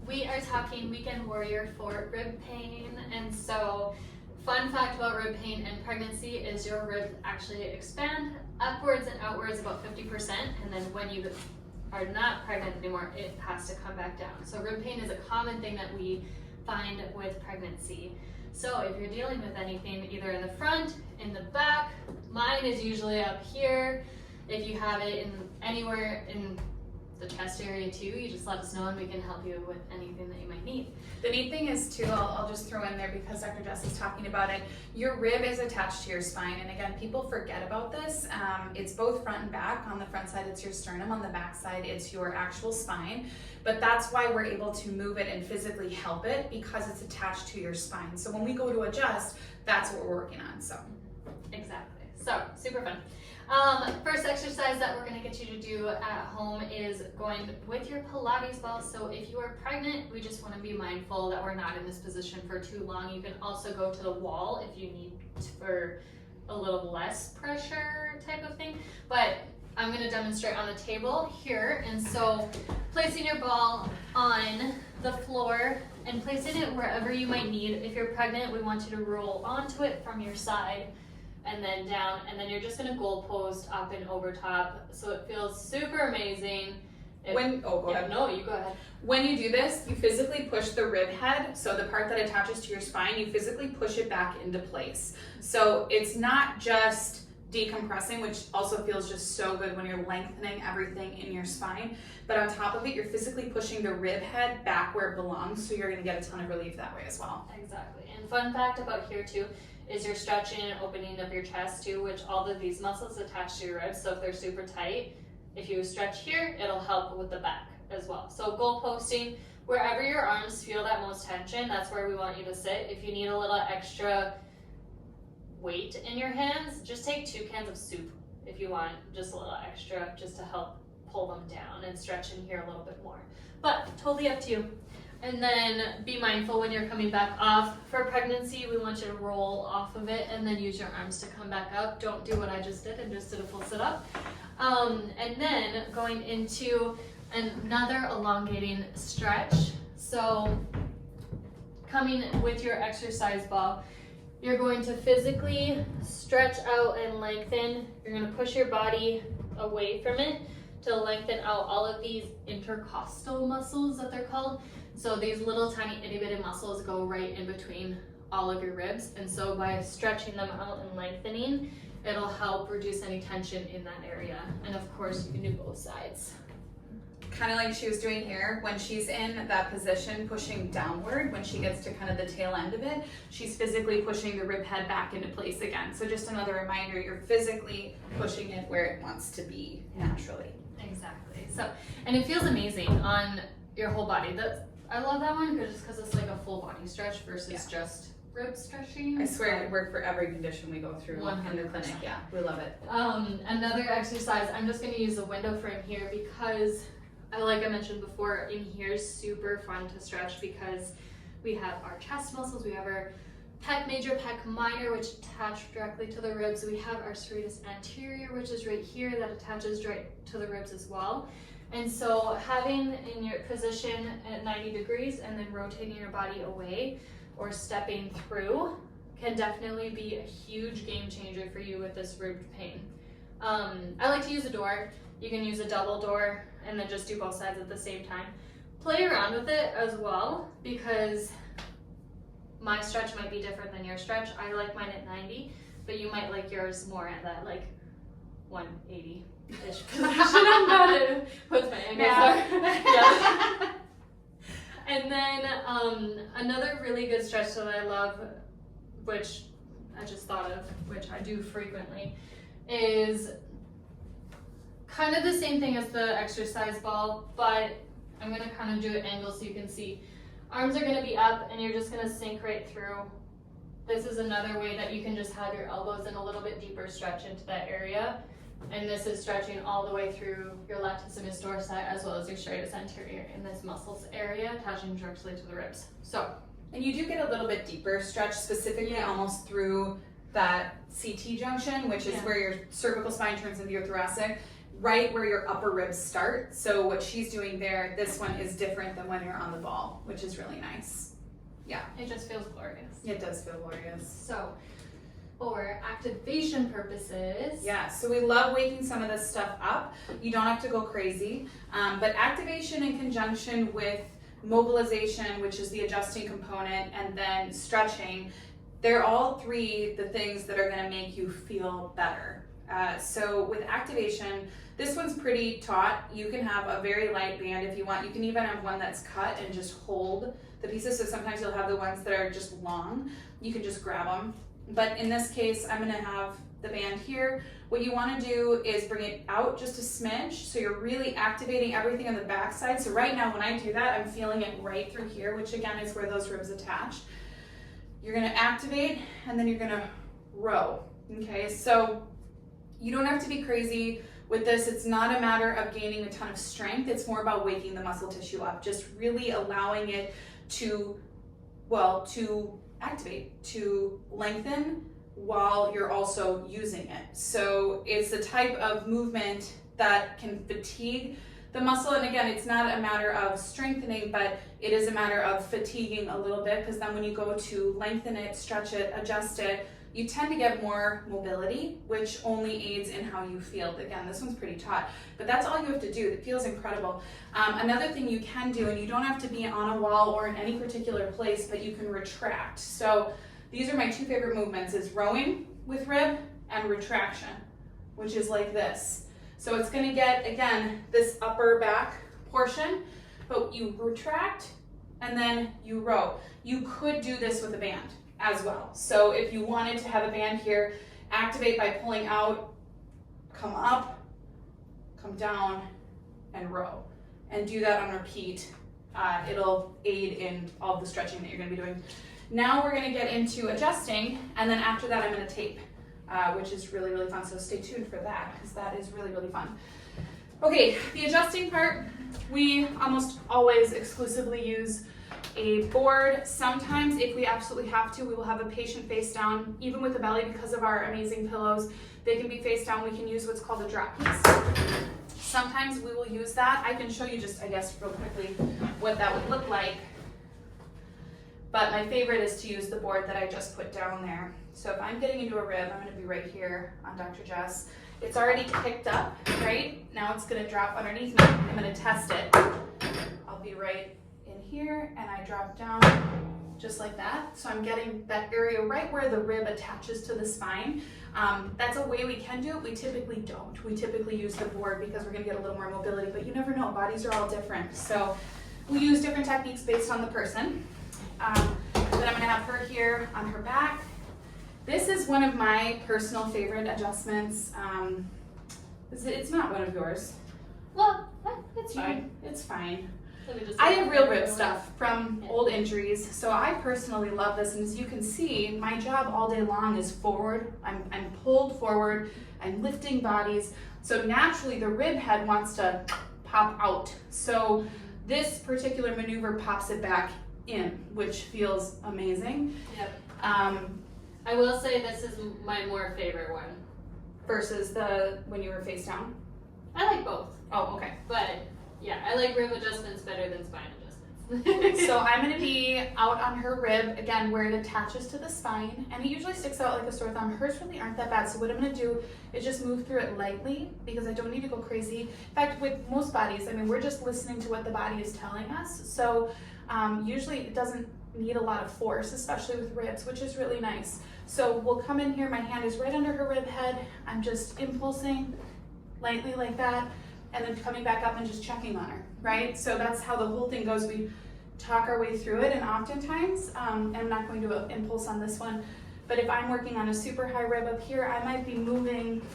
We are talking weekend warrior for rib pain. And so, fun fact about rib pain and pregnancy is your ribs actually expand upwards and outwards about 50%. And then when you are not pregnant anymore, it has to come back down. So rib pain is a common thing that we find with pregnancy. So if you're dealing with anything either in the front, in the back, mine is usually up here. If you have it in anywhere in the chest area too, you just let us know and we can help you with anything that you might need. The neat thing is too, I'll just throw in there because Dr. Jess is talking about it, your rib is attached to your spine, and again, people forget about this. It's both front and back. On the front side it's your sternum, on the back side it's your actual spine, but that's why we're able to move it and physically help it, because it's attached to your spine. So when we go to adjust, that's what we're working on. So exactly, so super fun. First exercise that we're going to get you to do at home is going with your Pilates ball. So if you are pregnant, we just want to be mindful that we're not in this position for too long. You can also go to the wall if you need for a little less pressure type of thing. But I'm going to demonstrate on the table here. And so placing your ball on the floor and placing it wherever you might need. If you're pregnant, we want you to roll onto it from your side and then down, and then you're just gonna goal post up and over top, so it feels super amazing. Go ahead. No, you go ahead. When you do this, you physically push the rib head, so the part that attaches to your spine, you physically push it back into place. So it's not just decompressing, which also feels just so good when you're lengthening everything in your spine, but on top of it, you're physically pushing the rib head back where it belongs, so you're gonna get a ton of relief that way as well. Exactly, and fun fact about here too, is you're stretching and opening of your chest too, which all of these muscles attach to your ribs, so if they're super tight, if you stretch here, it'll help with the back as well. So goal posting, wherever your arms feel that most tension, that's where we want you to sit. If you need a little extra weight in your hands, just take 2 cans of soup if you want, just a little extra, just to help pull them down and stretch in here a little bit more. But totally up to you. And then be mindful when you're coming back off. For pregnancy, we want you to roll off of it and then use your arms to come back up. Don't do what I just did and just did a full sit up. And then going into another elongating stretch. So coming with your exercise ball, you're going to physically stretch out and lengthen. You're going to push your body away from it to lengthen out all of these intercostal muscles that they're called. So these little tiny itty bitty muscles go right in between all of your ribs. And so by stretching them out and lengthening, it'll help reduce any tension in that area. And of course, you can do both sides. Kind of like she was doing here, when she's in that position pushing downward, when she gets to kind of the tail end of it, she's physically pushing the rib head back into place again. So just another reminder, you're physically pushing it where it wants to be naturally. Exactly. So, and it feels amazing on your whole body. I love that one because it's like a full body stretch versus just rib stretching. I swear it worked for every condition we go through 100%. in the clinic. Yeah, we love it. Another exercise, I'm just going to use the window frame here because like I mentioned before, in here is super fun to stretch because we have our chest muscles, we have our pec major, pec minor, which attach directly to the ribs. We have our serratus anterior, which is right here, that attaches right to the ribs as well. And so having in your position at 90 degrees and then rotating your body away or stepping through can definitely be a huge game changer for you with this rib pain. I like to use a door. You can use a double door and then just do both sides at the same time. Play around with it as well because my stretch might be different than your stretch. I like mine at 90, but you might like yours more at that like 180-ish position. I'm not it with my ankles. Yeah. And then another really good stretch that I love, which I just thought of, which I do frequently, is kind of the same thing as the exercise ball, but I'm gonna kind of do an angle so you can see. Arms are gonna be up and you're just gonna sink right through. This is another way that you can just have your elbows in a little bit deeper stretch into that area. And this is stretching all the way through your latissimus dorsi as well as your serratus anterior in this muscles area, attaching directly to the ribs. So, and you do get a little bit deeper stretch, specifically almost through that CT junction, which is where your cervical spine turns into your thoracic. right where your upper ribs start. So what she's doing there, this one is different than when you're on the ball, which is really nice. Yeah. It just feels glorious. It does feel glorious. So for activation purposes. Yeah, so we love waking some of this stuff up. You don't have to go crazy, but activation in conjunction with mobilization, which is the adjusting component, and then stretching, they're all three the things that are going to make you feel better. So with activation, this one's pretty taut. You can have a very light band if you want. You can even have one that's cut and just hold the pieces. So sometimes you'll have the ones that are just long. You can just grab them. But in this case, I'm gonna have the band here. What you wanna do is bring it out just a smidge, so you're really activating everything on the back side. So right now when I do that, I'm feeling it right through here, which again is where those ribs attach. You're gonna activate, and then you're gonna row, okay? So you don't have to be crazy with this. It's not a matter of gaining a ton of strength. It's more about waking the muscle tissue up, just really allowing it to activate, to lengthen while you're also using it. So it's the type of movement that can fatigue the muscle. And again, it's not a matter of strengthening, but it is a matter of fatiguing a little bit, because then when you go to lengthen it, stretch it, adjust it, you tend to get more mobility, which only aids in how you feel. Again, this one's pretty taut, but that's all you have to do. It feels incredible. Another thing you can do, and you don't have to be on a wall or in any particular place, but you can retract. So these are my two favorite movements, is rowing with rib and retraction, which is like this. So it's gonna get, again, this upper back portion, but you retract and then you row. You could do this with a band as well. So if you wanted to have a band here, activate by pulling out, come up, come down, and row. And do that on repeat. It'll aid in all the stretching that you're gonna be doing. Now we're gonna get into adjusting, and then after that I'm gonna tape, which is really, really fun. So stay tuned for that, because that is really, really fun. Okay, the adjusting part, we almost always exclusively use a board. Sometimes, if we absolutely have to, we will have a patient face down. Even with the belly, because of our amazing pillows, they can be face down. We can use what's called a drop piece. Sometimes we will use that. I can show you just, I guess, real quickly what that would look like. But my favorite is to use the board that I just put down there. So if I'm getting into a rib, I'm gonna be right here on Dr. Jess. It's already kicked up, right? Now it's gonna drop underneath me. I'm gonna test it. I'll be right in here, and I drop down just like that. So I'm getting that area right where the rib attaches to the spine. That's a way we can do it. We typically don't. We typically use the board because we're gonna get a little more mobility, but you never know, bodies are all different. So we use different techniques based on the person. Then I'm gonna have her here on her back. This is one of my personal favorite adjustments. It's not one of yours. Well, it's fine. It's fine. So we just I have real rib stuff from old injuries, so I personally love this. And as you can see, my job all day long is forward. I'm pulled forward. I'm lifting bodies. So naturally, the rib head wants to pop out. So this particular maneuver pops it back in, which feels amazing. Yep. I will say this is my more favorite one. Versus the when you were face down. I like both. Oh, okay. But yeah, I like rib adjustments better than spine adjustments. So I'm gonna be out on her rib, again, where it attaches to the spine, and it usually sticks out like a sore thumb. Hers really aren't that bad, so what I'm gonna do is just move through it lightly, because I don't need to go crazy. In fact, with most bodies, I mean, we're just listening to what the body is telling us, so usually it doesn't need a lot of force, especially with ribs, which is really nice. So we'll come in here, my hand is right under her rib head, I'm just impulsing lightly like that, and then coming back up and just checking on her, right? So that's how the whole thing goes. We talk our way through it, and oftentimes, I'm not going to impulse on this one, but if I'm working on a super high rib up here, I might be moving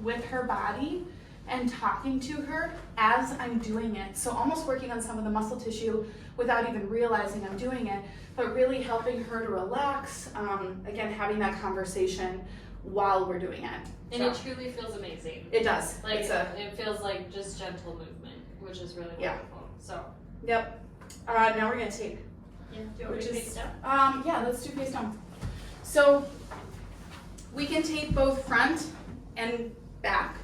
with her body and talking to her as I'm doing it. So almost working on some of the muscle tissue without even realizing I'm doing it, but really helping her to relax. Again, having that conversation while we're doing it. And it truly feels amazing. It does. Like it feels like just gentle movement, which is really wonderful. So. Yep. Now we're gonna tape. Yeah. Do you want me to face down? Yeah, let's do face down. So we can tape both front and back.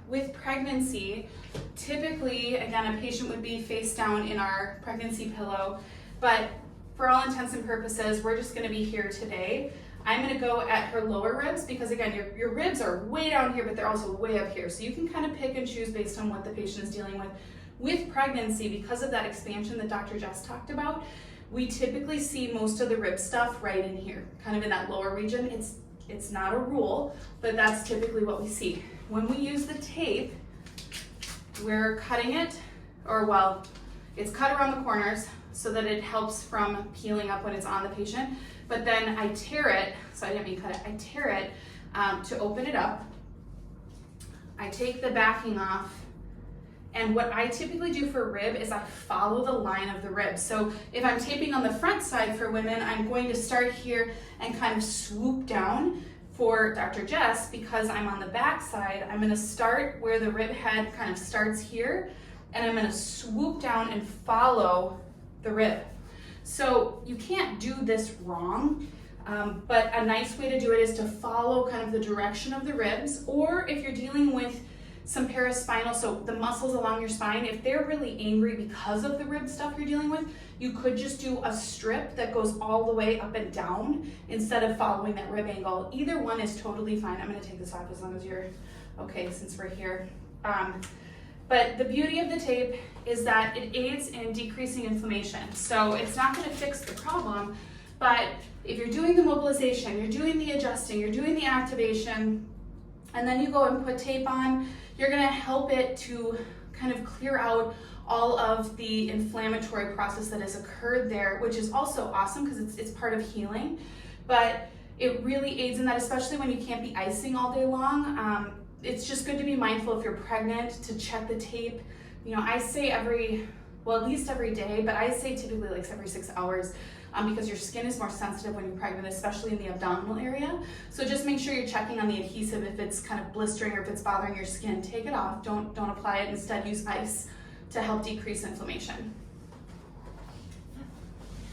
With pregnancy, typically, again, a patient would be face down in our pregnancy pillow, but for all intents and purposes, we're just gonna be here today. I'm gonna go at her lower ribs because again, your ribs are way down here, but they're also way up here. So you can kind of pick and choose based on what the patient is dealing with. With pregnancy, because of that expansion that Dr. Jess talked about, we typically see most of the rib stuff right in here, kind of in that lower region. It's not a rule, but that's typically what we see. When we use the tape, we're cutting it, or well, it's cut around the corners so that it helps from peeling up when it's on the patient. But then I tear it, so I didn't mean cut it, I tear it to open it up. I take the backing off, and what I typically do for rib is I follow the line of the rib. So if I'm taping on the front side for women, I'm going to start here and kind of swoop down. For Dr. Jess, because I'm on the back side, I'm gonna start where the rib head kind of starts here, and I'm gonna swoop down and follow the rib. So you can't do this wrong, but a nice way to do it is to follow kind of the direction of the ribs, or if you're dealing with some paraspinal, so the muscles along your spine, if they're really angry because of the rib stuff you're dealing with, you could just do a strip that goes all the way up and down instead of following that rib angle. Either one is totally fine. I'm gonna take this off as long as you're okay since we're here. But the beauty of the tape is that it aids in decreasing inflammation. So it's not gonna fix the problem, but if you're doing the mobilization, you're doing the adjusting, you're doing the activation, and then you go and put tape on, you're gonna help it to kind of clear out all of the inflammatory process that has occurred there, which is also awesome because it's part of healing, but it really aids in that, especially when you can't be icing all day long. It's just good to be mindful if you're pregnant to check the tape. You know, I say at least every day, but I say typically like every 6 hours because your skin is more sensitive when you're pregnant, especially in the abdominal area. So just make sure you're checking on the adhesive if it's kind of blistering or if it's bothering your skin. Take it off, don't apply it, instead use ice to help decrease inflammation.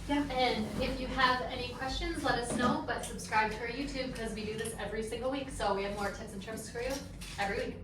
Yeah. And if you have any questions, let us know, but subscribe to our YouTube because we do this every single week. So we have more tips and tricks for you every week.